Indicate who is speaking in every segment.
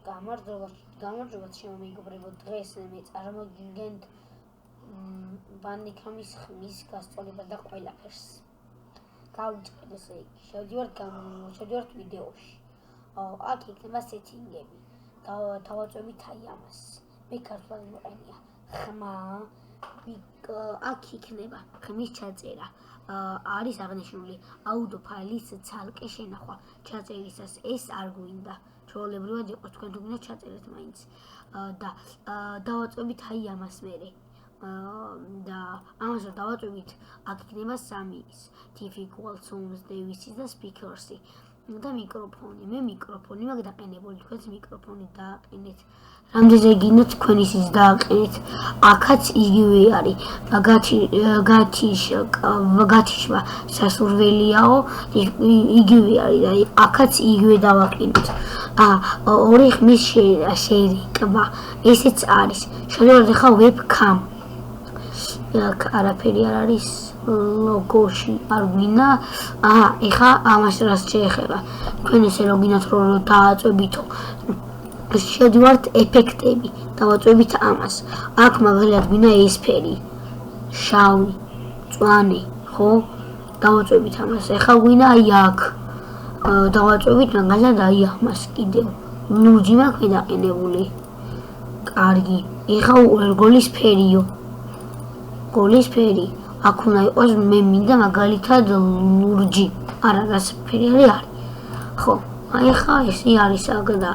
Speaker 1: გამარჯობა შემომიგობრებო, დღეს მე წარმოგიდგენთ ბანიკამის ხმის გასწორება და ყველაფერს. გავიწყეთ ესე იგი, შევდივართ ვიდეოში. აქ იქნება სეტინგები. დავაწვევით აი ამას. მე ქართულად მოყენია ხმა. აქ იქნება ხმის ჩაწერა. არის აღნიშნული აუდიო ფაილის ცალკე შენახვა. ჩაწერისას ეს არ გვინდა. ჩვეულებრივად იყოს, თქვენ თუ გინდა ჩაწერეთ მაინც. და დავაწვევით აი ამას მერე. და ამას რომ დავაწვევით, აქ იქნება 3 ის TIFF equals zooms, Davis და speakers-ი და მიკროფონი. მე მიკროფონი მაქვს დაყენებული, თქვენც მიკროფონი დააყენეთ. რამდენზე გინდათ თქვენ ისიც დააყენეთ. აქაც იგივე არის. გათიშვა სასურველიაო, იგივე არის და აქაც იგივე დავაყენოთ. ორი ხმის შერიკვა. ესეც არის. შევიდეთ ახლა webcam. აქ არაფერი არ არის ლოგოში არ გვინდა. ეხლა ამას რას შეეხება. თქვენ ესე რომ გინდათ რომ დააწვევითო. შევდივართ ეფექტები, დავაწვევით ამას. აქ მაგალითად გვინდა ეს ფერი. შავი, მწვანე, ხო? დავაწვევით ამას. ეხლა გვინდა აი აქ. დავაწვევით მაგალითად აი ამას კიდევ. ლურჯი მაქვს დაყენებული. კარგი. ეხლა გოლის ფერიო. გოლის ფერი. აქ უნდა იყოს მე მინდა მაგალითად ლურჯი. არა, რას ფერი არის? ხო. აი ხა ესე არის აქ და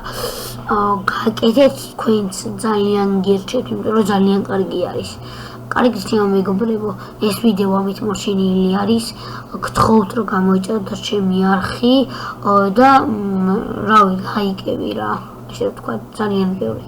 Speaker 1: გაკეთეთ თქვენც ძალიან გერჩეთ, იმიტომ რომ ძალიან კარგი არის. კარგი შემომიგობრებო, ეს ვიდეო ამით მოშენილი არის. გთხოვთ რომ გამოიწეროთ ჩემი არხი და რავი, ლაიკები რა. ესე ვთქვა ძალიან ბევრი.